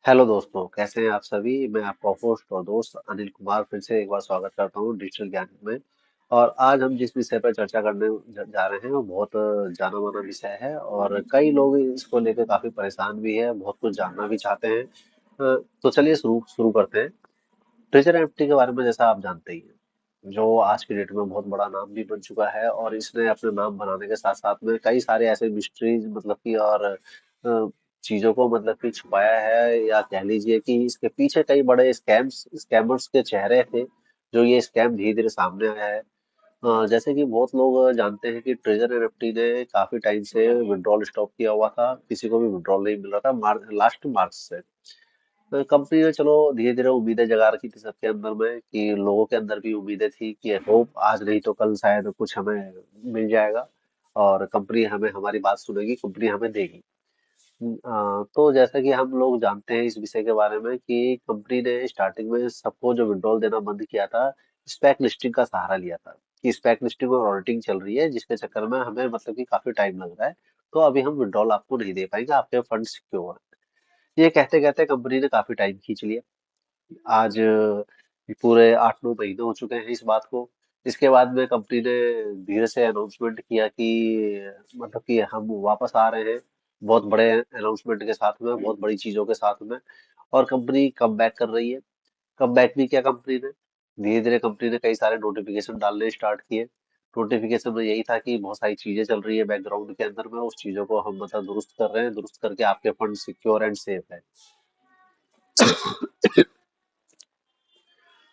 Hello दोस्तों, कैसे हैं आप सभी। मैं आपका होस्ट और दोस्त अनिल कुमार फिर से एक बार स्वागत करता हूँ डिजिटल ज्ञान में। और आज हम जिस विषय पर चर्चा करने जा रहे हैं वो बहुत जाना माना विषय है और कई लोग इसको लेकर काफी परेशान भी है, बहुत कुछ जानना भी चाहते हैं। तो चलिए शुरू शुरू करते हैं। ट्रेजर एनएफटी के बारे में जैसा आप जानते ही हैं, जो आज की डेट में बहुत बड़ा नाम भी बन चुका है और इसने अपने नाम बनाने के साथ साथ में कई सारे ऐसे मिस्ट्रीज मतलब कि और चीजों को मतलब कि छुपाया है, या कह लीजिए कि इसके पीछे कई बड़े स्कैमर्स के चेहरे थे, जो ये स्कैम धीरे धीरे सामने आया है। जैसे कि बहुत लोग जानते हैं कि ट्रेजर एनएफटी ने काफी टाइम से विड्रॉल स्टॉप किया हुआ था, किसी को भी विड्रॉल नहीं मिल रहा था लास्ट मार्च से। तो कंपनी ने चलो धीरे धीरे उम्मीदें जगा रखी थी सबके अंदर में, कि लोगों के अंदर भी उम्मीदें थी कि होप आज नहीं तो कल शायद कुछ हमें मिल जाएगा और कंपनी हमें हमारी बात सुनेगी, कंपनी हमें देगी। तो जैसा कि हम लोग जानते हैं इस विषय के बारे में कि कंपनी ने स्टार्टिंग में सबको जो विड्रॉल देना बंद किया था, स्पैक लिस्टिंग का सहारा लिया था कि स्पैक लिस्टिंग और ऑडिटिंग चल रही है, जिसके चक्कर में हमें मतलब कि काफी टाइम लग रहा है, तो अभी हम विड्रॉल आपको नहीं दे पाएंगे, आपके फंड सिक्योर है। ये कहते कहते कंपनी ने काफी टाइम खींच लिया। आज पूरे 8-9 महीने हो चुके हैं इस बात को। इसके बाद में कंपनी ने धीरे से अनाउंसमेंट किया कि मतलब कि हम वापस आ रहे हैं, बहुत बड़े अनाउंसमेंट के साथ में, बहुत बड़ी चीजों के साथ में। और कंपनी कम बैक कर रही है। कम बैक भी किया कंपनी ने, धीरे धीरे कंपनी ने कई सारे नोटिफिकेशन डालने स्टार्ट किए। नोटिफिकेशन में यही था कि बहुत सारी चीजें चल रही है बैकग्राउंड के अंदर में, उस चीजों को हम मतलब दुरुस्त कर रहे हैं, दुरुस्त करके आपके फंड सिक्योर एंड सेफ है।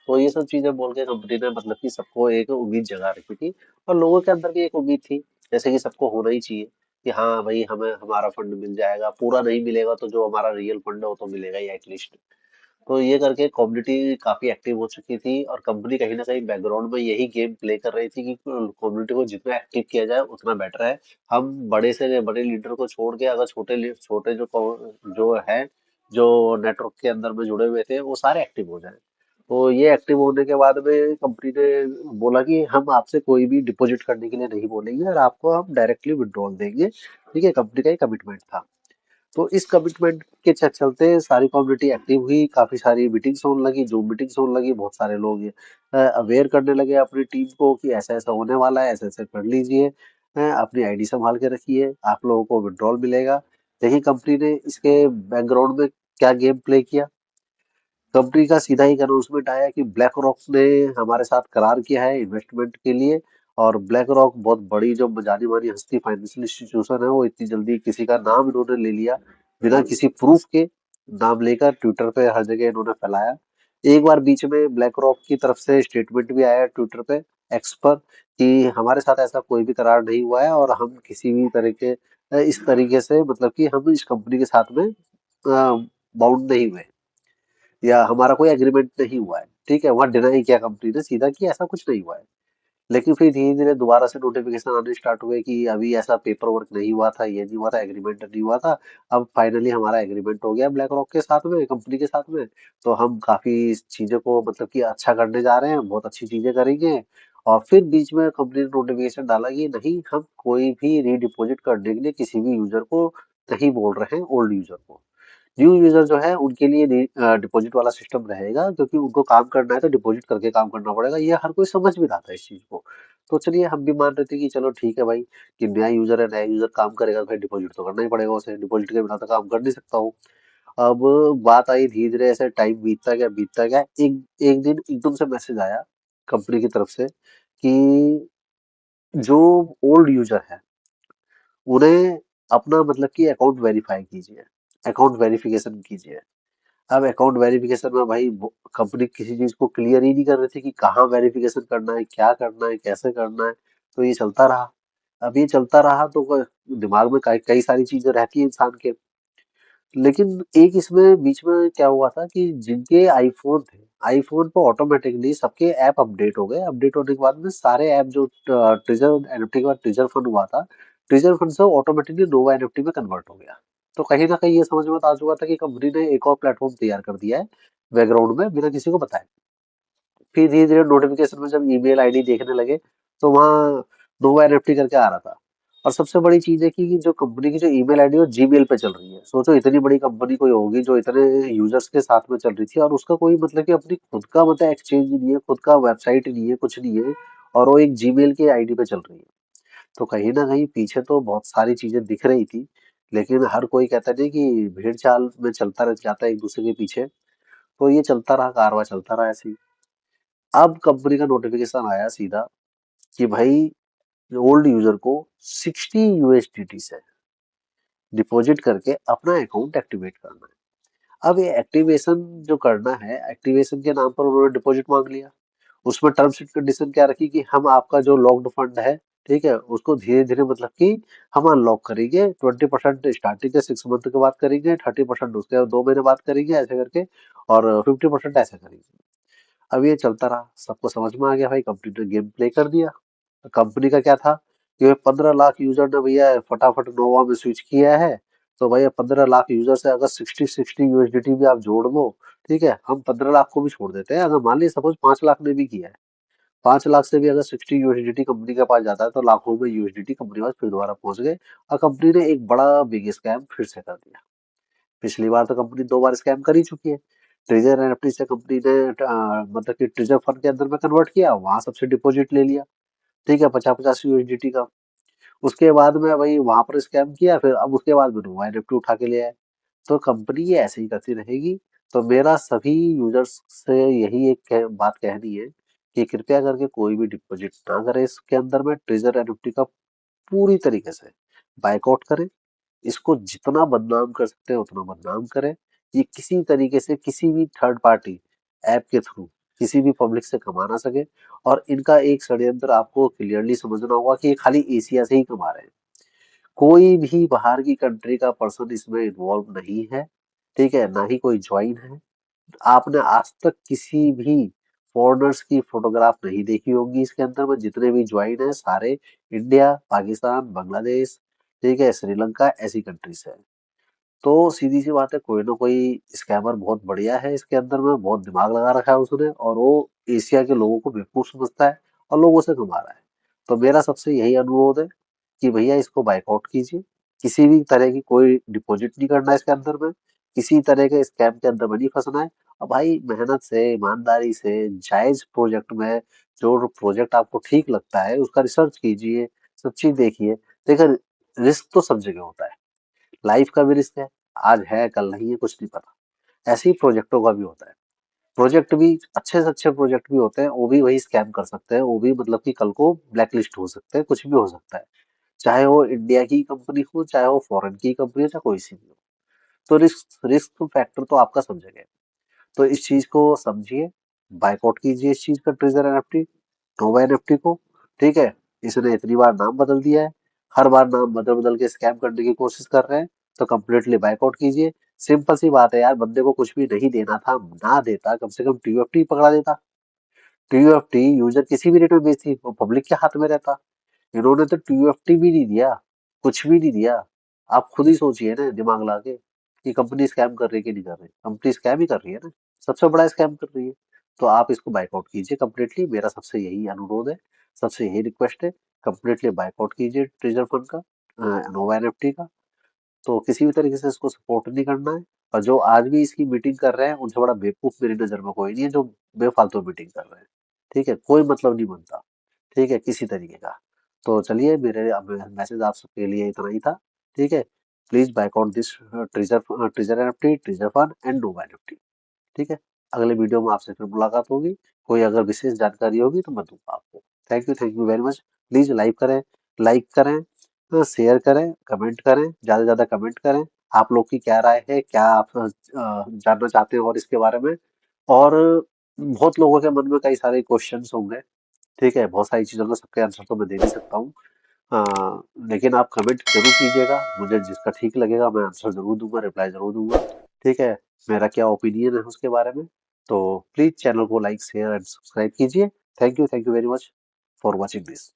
तो ये सब चीजें बोल के कंपनी ने मतलब कि सबको एक उम्मीद जगा रखी थी, और लोगों के अंदर भी एक उम्मीद थी, जैसे कि सबको होना ही चाहिए कि हाँ भाई हमें हमारा फंड मिल जाएगा, पूरा नहीं मिलेगा तो जो हमारा रियल फंड है वो तो मिलेगा ही एटलीस्ट। तो ये करके कम्युनिटी काफी एक्टिव हो चुकी थी और कंपनी कहीं ना कहीं बैकग्राउंड में यही गेम प्ले कर रही थी कि कम्युनिटी को जितना एक्टिव किया जाए उतना बेटर है। हम बड़े से बड़े लीडर को छोड़ के अगर छोटे जो है, जो नेटवर्क के अंदर में जुड़े हुए थे, वो सारे एक्टिव हो जाएं। तो ये एक्टिव होने के बाद में कंपनी ने बोला कि हम आपसे कोई भी डिपॉजिट करने के लिए नहीं बोलेंगे और आपको हम डायरेक्टली विड्रॉल देंगे। ठीक है, कंपनी का ये कमिटमेंट था। तो इस कमिटमेंट के चलते सारी कम्युनिटी एक्टिव हुई, काफी सारी मीटिंग्स होने लगी, जूम मीटिंग्स होने लगी, बहुत सारे लोग अवेयर करने लगे अपनी टीम को कि ऐसा ऐसा होने वाला है, ऐसा ऐसा कर लीजिए, अपनी आईडी संभाल के रखिए, आप लोगों को विड्रॉल मिलेगा। लेकिन कंपनी ने इसके बैकग्राउंड में क्या गेम प्ले किया। कंपनी का सीधा ही अनाउंसमेंट आया कि ब्लैक रॉक ने हमारे साथ करार किया है इन्वेस्टमेंट के लिए। और ब्लैक रॉक बहुत बड़ी जो जानी मानी हस्ती फाइनेंशियल इंस्टीट्यूशन है, वो इतनी जल्दी किसी का नाम इन्होंने ले लिया बिना किसी प्रूफ के, नाम लेकर ट्विटर पे हर जगह इन्होंने फैलाया। एक बार बीच में ब्लैक रॉक की तरफ से स्टेटमेंट भी आया ट्विटर पे, एक्स पर, कि हमारे साथ ऐसा कोई भी करार नहीं हुआ है और हम किसी भी तरीके इस तरीके से मतलब कि हम इस कंपनी के साथ में बाउंड नहीं हुए, या हमारा कोई एग्रीमेंट नहीं हुआ है। ठीक है, वहां डिनाई किया कंपनी ने सीधा कि ऐसा कुछ नहीं हुआ है। लेकिन फिर धीरे धीरे दोबारा से नोटिफिकेशन आने स्टार्ट हुए कि अभी ऐसा पेपर वर्क नहीं हुआ था, ये नहीं हुआ था, एग्रीमेंट नहीं हुआ था। अब फाइनली हमारा एग्रीमेंट हो गया ब्लैक रॉक के साथ में, कंपनी के साथ में। तो हम काफी चीजों को मतलब कि अच्छा करने जा रहे हैं, बहुत अच्छी चीजें करेंगे। और फिर बीच में कंपनी ने नोटिफिकेशन डाला कि नहीं, हम कोई भी रीडिपॉजिट करने के लिए किसी भी यूजर को नहीं बोल रहे हैं, ओल्ड यूजर को। न्यू यूजर जो है उनके लिए डिपॉजिट वाला सिस्टम रहेगा, क्योंकि उनको काम करना है तो डिपॉजिट करके काम करना पड़ेगा, ये हर कोई समझ भी रहा था इस चीज को। तो चलिए हम भी मान रहे थे कि चलो ठीक है भाई, कि नया यूजर है, नया यूजर काम करेगा तो भाई डिपॉजिट तो करना ही पड़ेगा उसे, डिपॉजिट के बिना तो काम कर नहीं सकता हूँ। अब बात आई, धीरे धीरे ऐसे टाइम बीतता गया, एक एक दिन एकदम से मैसेज आया कंपनी की तरफ से कि जो ओल्ड यूजर है उन्हें अपना मतलब कि अकाउंट वेरीफाई कीजिए, अकाउंट वेरिफिकेशन कीजिए। अब अकाउंट वेरिफिकेशन में भाई कंपनी किसी चीज को क्लियर ही नहीं कर रही थी कि कहाँ वेरिफिकेशन करना है, क्या करना है, कैसे करना है। तो ये चलता रहा। अब ये चलता रहा तो दिमाग में कई कई सारी चीजें रहती है इंसान के। लेकिन एक इसमें बीच में क्या हुआ था कि जिनके आईफोन थे, आईफोन पे ऑटोमेटिकली सबके ऐप अपडेट हो गए। अपडेट होने के बाद में सारे ऐप जो ट्रिजर एनएफटी के बाद ट्रिजर फंड हुआ था, ट्रिजर फंड से ऑटोमेटिकली नोवा एनएफटी में कन्वर्ट हो गया। तो कहीं ना कहीं ये समझ में आ चुका था कि कंपनी ने एक और प्लेटफॉर्म तैयार कर दिया है बैकग्राउंड में बिना किसी को बताए। फिर धीरे धीरे नोटिफिकेशन में जब ईमेल आईडी देखने लगे, तो वहाँ नोवा एनएफटी करके आ रहा था। और सबसे बड़ी चीज है कि जो कंपनी की जो ईमेल आईडी है वो जीमेल पे चल रही है। सोचो इतनी बड़ी कंपनी कोई होगी जो इतने यूजर्स के साथ में चल रही थी, और उसका कोई मतलब कि अपनी खुद का मतलब एक्सचेंज नहीं है, खुद का वेबसाइट नहीं है, कुछ नहीं है, और वो एक जीमेल की आईडी पे चल रही है। तो कहीं ना कहीं पीछे तो बहुत सारी चीजें दिख रही थी, लेकिन हर कोई कहता नहीं कि भीड़ चाल में चलता रह जाता है एक दूसरे के पीछे। तो ये चलता रहा, कारवां चलता रहा ऐसे ही। अब कंपनी का नोटिफिकेशन आया सीधा कि भाई ओल्ड यूजर को 60 USDT से डिपॉजिट करके अपना अकाउंट एक्टिवेट करना है। अब ये एक्टिवेशन जो करना है, एक्टिवेशन के नाम पर उन्होंने डिपॉजिट मांग लिया। उसमें टर्म्स एंड कंडीशन क्या रखी कि हम आपका जो लॉक्ड फंड है, ठीक है, उसको धीरे धीरे मतलब कि हम अनलॉक करेंगे। 20% स्टार्टिंग के 6 मंथ के बाद करेंगे, 30% उसके 2 महीने बाद करेंगे, ऐसे करके, और 50% ऐसे करेंगे। अब ये चलता रहा, सबको समझ में आ गया भाई, कंपनी ने गेम प्ले कर दिया। कंपनी का क्या था कि 15 लाख यूजर ने भैया फटाफट नोवा में स्विच किया है। तो भैया 15 लाख यूजर से अगर 60 60 USDT भी आप जोड़ लो, ठीक है, हम 15 लाख को भी छोड़ देते हैं, अगर मान ली सपोज 5 लाख ने भी किया है, 5 लाख से भी अगर 60 USDT कंपनी के पास जाता है तो लाखों में यूएसडीटी कंपनी के पास फिर दोबारा पहुंच गए। और कंपनी ने एक बड़ा बिग स्कैम फिर से कर दिया। पिछली बार तो कंपनी 2 बार स्कैम कर ही चुकी है। ट्रेजर एनएफटी से कंपनी ने मतलब कि ट्रेजर फंड के अंदर में कन्वर्ट किया, वहां सबसे डिपॉजिट ले लिया, ठीक है, 50 50 USDT का। उसके बाद में भाई वहां पर स्कैम किया, फिर अब उसके बाद में नोवा एनएफटी उठा के ले आए। तो कंपनी ये ऐसे ही करती रहेगी। तो मेरा सभी यूजर्स से यही एक बात कहनी है कि कृपया करके कोई भी डिपॉजिट ना करें इसके अंदर में। ट्रेजर एनएफटी का पूरी तरीके से बायकआउट करें। इसको जितना बदनाम कर सकते हैं उतना बदनाम करें। ये किसी तरीके से किसी भी थर्ड पार्टी ऐप के थ्रू किसी भी पब्लिक से कमा ना सके। और इनका एक षड्यंत्र आपको क्लियरली समझना होगा कि ये खाली एशिया से ही कमा रहे हैं। कोई भी बाहर की कंट्री का पर्सन इसमें इन्वॉल्व नहीं है, ठीक है, ना ही कोई ज्वाइन है। आपने आज तक किसी भी फॉरेनर्स की फोटोग्राफ नहीं देखी होगी इसके अंदर में। जितने भी ज्वाइन है सारे इंडिया, पाकिस्तान, बांग्लादेश, ठीक है, श्रीलंका, ऐसी कंट्री से है। तो सीधी सी बात है, कोई ना कोई स्कैमर बहुत बढ़िया है इसके अंदर में, बहुत दिमाग लगा रखा है उसने, और वो एशिया के लोगों को बेवकूफ समझता है और लोगों से कमा रहा है। तो मेरा सबसे यही अनुरोध है कि भैया इसको बायकआउट कीजिए। किसी भी तरह की कोई डिपॉजिट नहीं करना है इसके अंदर में, किसी तरह के स्कैम के अंदर में नहीं फंसना है। और भाई मेहनत से, ईमानदारी से, जायज प्रोजेक्ट में, जो प्रोजेक्ट आपको ठीक लगता है उसका रिसर्च कीजिए, सब चीज देखिए। देखिए, रिस्क तो सब जगह होता है, लाइफ का भी रिस्क है, आज है कल नहीं है, कुछ नहीं पता। ऐसे ही प्रोजेक्टों का भी होता है। प्रोजेक्ट भी अच्छे से अच्छे प्रोजेक्ट भी होते हैं, वो भी वही स्कैम कर सकते हैं, वो भी मतलब कि कल को ब्लैकलिस्ट हो सकते हैं, कुछ भी हो सकता है। चाहे वो इंडिया की कंपनी हो, चाहे वो फॉरेन की कंपनी हो, चाहे कोई सी भी हो। तो रिस्क रिस्क फैक्टर तो आपका सब जगह है। तो इस चीज को समझिए, बायकॉट कीजिए इस चीज का, ट्रेजर एनएफटी, नोवा एनएफटी को, ठीक है। इसने इतनी बार नाम बदल दिया है, हर बार नाम बदल बदल के स्कैम करने की कोशिश कर रहे हैं। तो कम्प्लीटली बायकआउट कीजिए। सिंपल सी बात है यार, बंदे को कुछ भी नहीं देना था, ना देता, कम से कम टीयूएफटी पकड़ा देता। टीयूएफटी यूजर किसी भी रेट में बेचती, वो पब्लिक के हाथ में रहता। इन्होंने तो टीयूएफटी भी नहीं दिया, कुछ भी नहीं दिया। आप खुद ही सोचिए ना दिमाग लगा के कि कंपनी स्कैम कर रही है कि नहीं कर रही। कंपनी स्कैम ही कर रही है ना, सबसे बड़ा स्कैम कर रही है। तो आप इसको बायकआउट कीजिए कम्प्लीटली, मेरा सबसे यही अनुरोध है, सबसे यही रिक्वेस्ट है। कम्प्लीटली बायकआउट कीजिए ट्रेजर फंड का, नोवा एनएफटी का। तो किसी भी तरीके से इसको सपोर्ट नहीं करना है। और जो आज भी इसकी मीटिंग कर रहे हैं उनसे बड़ा बेवकूफ मेरी नजर में कोई नहीं है जो बेफालतू मीटिंग कर रहे हैं। ठीक है, कोई मतलब नहीं बनता, ठीक है, किसी तरीके का। तो चलिए, मेरे मैसेज आप सबके लिए इतना ही था, ठीक है। Please buyout this treasure treasure NFT, treasure fund and Nova NFT, ठीक है। अगले वीडियो में आपसे फिर मुलाकात होगी। कोई अगर विशेष जानकारी होगी तो मैं दूंगा आपको। Thank you very much. Please like करें, शेयर करें, कमेंट करें, ज्यादा से ज्यादा कमेंट करें। आप लोग की क्या राय है, क्या आप जानना चाहते हैं और इसके बारे में। और बहुत लोगों के मन में कई सारे क्वेश्चंस होंगे, ठीक है, बहुत सारी चीजों का सबके आंसर तो मैं दे नहीं सकता हूँ। लेकिन आप कमेंट जरूर कीजिएगा, मुझे जिसका ठीक लगेगा मैं आंसर जरूर दूंगा, रिप्लाई जरूर दूंगा, ठीक है। मेरा क्या ओपिनियन है उसके बारे में। तो प्लीज चैनल को लाइक, शेयर एंड सब्सक्राइब कीजिए। Thank you very much for watching this.